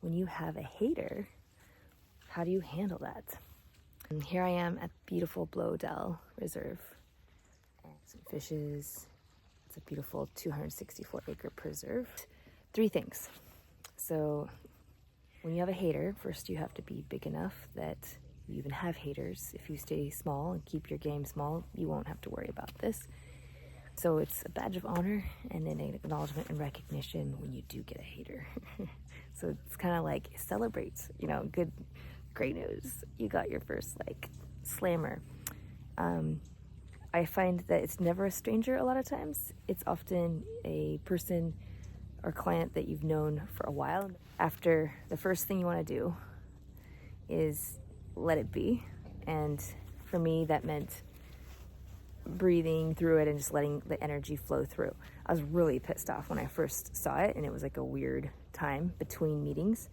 when you have a hater, how do you handle that? And here I am at beautiful Blowdell Reserve. And some fishes. It's a beautiful 264-acre preserve. 3 things. So when you have a hater, first you have to be big enough that you even have haters. If you stay small and keep your game small, you won't have to worry about this. So it's a badge of honor and then an acknowledgement and recognition when you do get a hater. So it's kind of like celebrate, good, great news. You got your first slammer. I find that it's never a stranger a lot of times. It's often a person or client that you've known for a while. After, the first thing you want to do is let it be. And for me, that meant breathing through it and just letting the energy flow through. I was really pissed off when I first saw it, and it was like a weird time between meetings.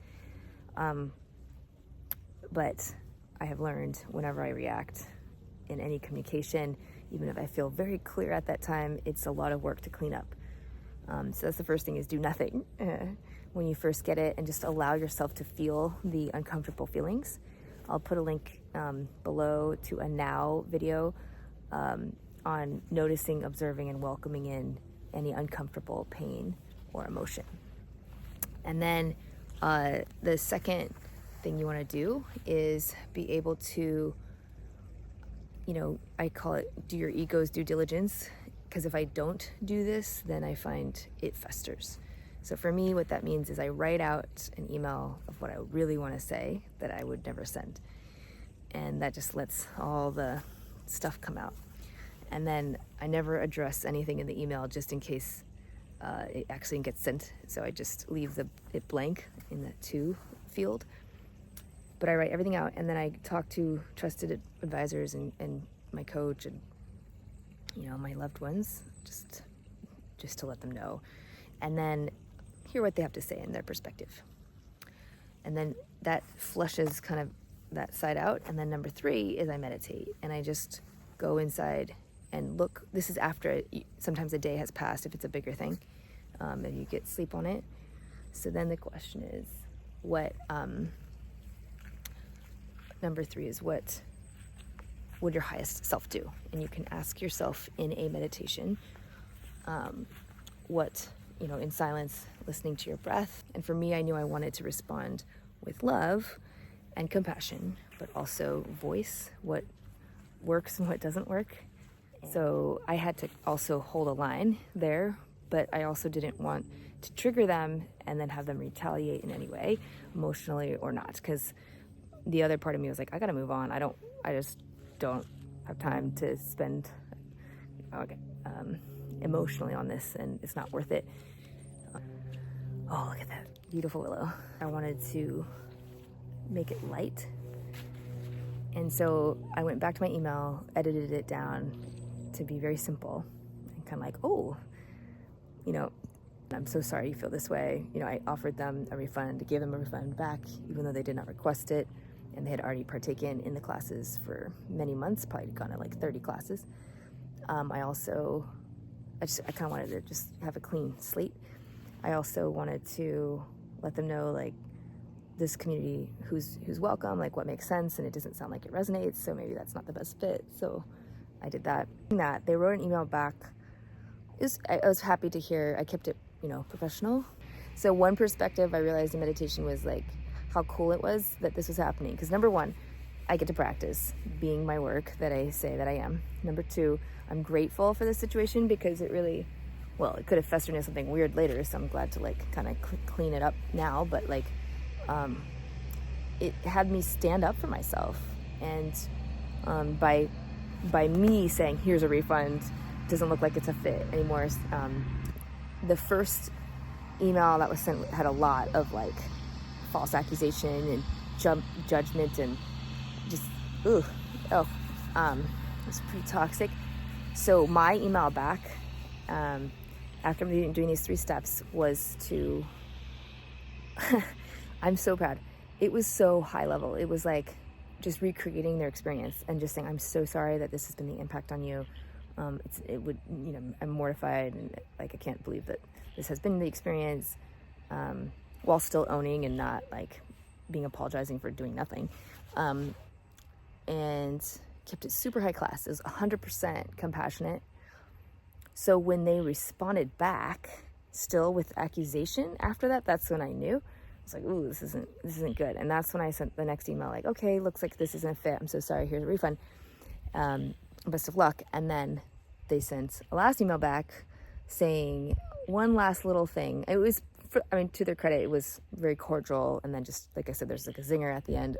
But I have learned whenever I react in any communication, even if I feel very clear at that time, it's a lot of work to clean up. So that's the first thing, is do nothing when you first get it, and just allow yourself to feel the uncomfortable feelings. I'll put a link below to a now video on noticing, observing, and welcoming in any uncomfortable pain or emotion. And then the second thing you want to do is be able to, I call it do your ego's due diligence, because if I don't do this, then I find it festers. So for me, what that means is I write out an email of what I really want to say that I would never send. And that just lets all the stuff come out. And then I never address anything in the email just in case it actually gets sent. So I just leave it blank in the to field. But I write everything out, and then I talk to trusted advisors and my coach and my loved ones, just to let them know, and then hear what they have to say in their perspective. And then that flushes kind of that side out. And then number 3 is I meditate, and I just go inside and look. This is after sometimes a day has passed if it's a bigger thing, and you get sleep on it. So then the question is, number 3 is what would your highest self do? And you can ask yourself in a meditation, what, in silence, listening to your breath. And for me, I knew I wanted to respond with love and compassion, but also voice what works and what doesn't work. So I had to also hold a line there, but I also didn't want to trigger them and then have them retaliate in any way, emotionally or not, because the other part of me was like, I gotta move on. I just don't have time to spend emotionally on this, and it's not worth it. Oh, look at that beautiful willow. I wanted to make it light. And so I went back to my email, edited it down to be very simple, and kind of like, I'm so sorry you feel this way. I offered them a refund, gave them a refund back, even though they did not request it. And they had already partaken in the classes for many months, probably gone to 30 classes. I kind of wanted to just have a clean slate. I also wanted to let them know, this community who's welcome, what makes sense, and it doesn't sound like it resonates, so maybe that's not the best fit. So I did that. They wrote an email back. I was happy to hear. I kept it, professional. So one perspective I realized in meditation was how cool it was that this was happening. Because number 1, I get to practice being my work that I say that I am. Number 2, I'm grateful for this situation because it really, it could have festered into something weird later. So I'm glad to kind of clean it up now. But it had me stand up for myself. And by me saying, here's a refund, doesn't look like it's a fit anymore. The first email that was sent had a lot of false accusation and judgment and just it's pretty toxic. So my email back after doing these 3 steps was to I'm so proud. It was so high level. It was just recreating their experience and just saying, I'm so sorry that this has been the impact on you. I'm mortified and I can't believe that this has been the experience. while still owning and not like being apologizing for doing nothing. And kept it super high class. It was 100% compassionate. So when they responded back still with accusation after that, that's when I knew. I was like, ooh, this isn't good. And that's when I sent the next email, like, okay, looks like this isn't a fit. I'm so sorry. Here's a refund. Best of luck. And then they sent a last email back saying one last little thing. It was, to their credit, it was very cordial. And then just, like I said, there's like a zinger at the end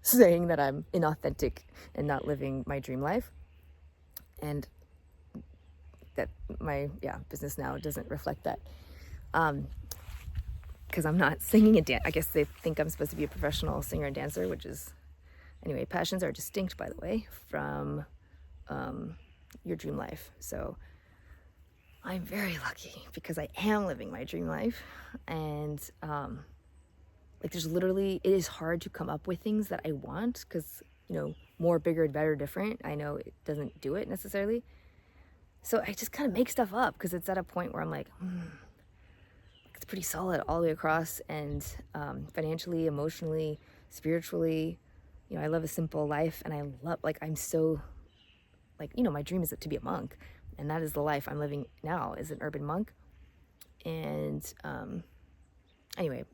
saying that I'm inauthentic and not living my dream life. And that my business now doesn't reflect that. Because I'm not singing and I guess they think I'm supposed to be a professional singer and dancer, which is, anyway, passions are distinct, by the way, from your dream life. So I'm very lucky because I am living my dream life. And like there's literally, it is hard to come up with things that I want because, more, bigger, better, different. I know it doesn't do it necessarily. So I just kind of make stuff up because it's at a point where I'm like, it's pretty solid all the way across, and financially, emotionally, spiritually, I love a simple life, and I love, I'm so, my dream is to be a monk, and that is the life I'm living now as an urban monk. And anyway,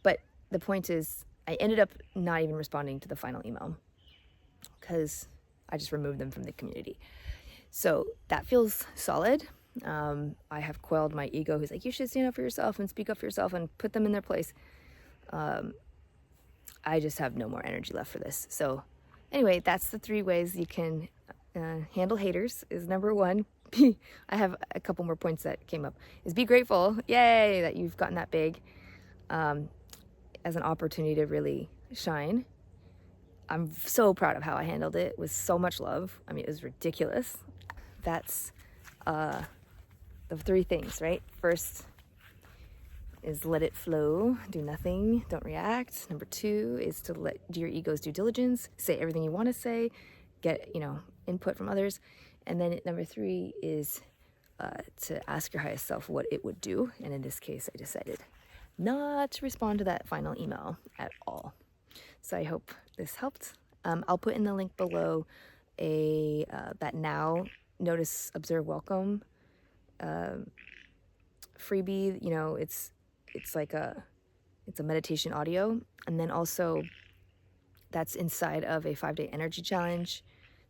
but the point is, I ended up not even responding to the final email because I just removed them from the community. So that feels solid. I have quelled my ego who's like, you should stand up for yourself and speak up for yourself and put them in their place. I just have no more energy left for this. So anyway, that's the 3 ways you can handle haters is number 1. I have a couple more points that came up. Is be grateful. Yay, that you've gotten that big as an opportunity to really shine. I'm so proud of how I handled it with so much love. It was ridiculous. That's the 3 things, right? First is let it flow, do nothing, don't react. Number 2 is to do your ego's due diligence, say everything you want to say, get, input from others. And then number 3 is to ask your highest self what it would do. And in this case, I decided not to respond to that final email at all. So I hope this helped. I'll put in the link below that now notice, observe, welcome freebie. It's like it's a meditation audio, and then also that's inside of a 5-day energy challenge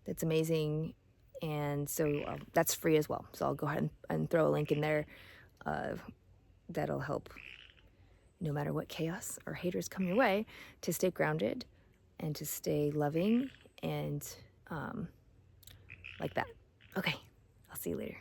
that's amazing, and so that's free as well. So I'll go ahead and throw a link in there that'll help, no matter what chaos or haters come your way, to stay grounded and to stay loving and like that. Okay, I'll see you later.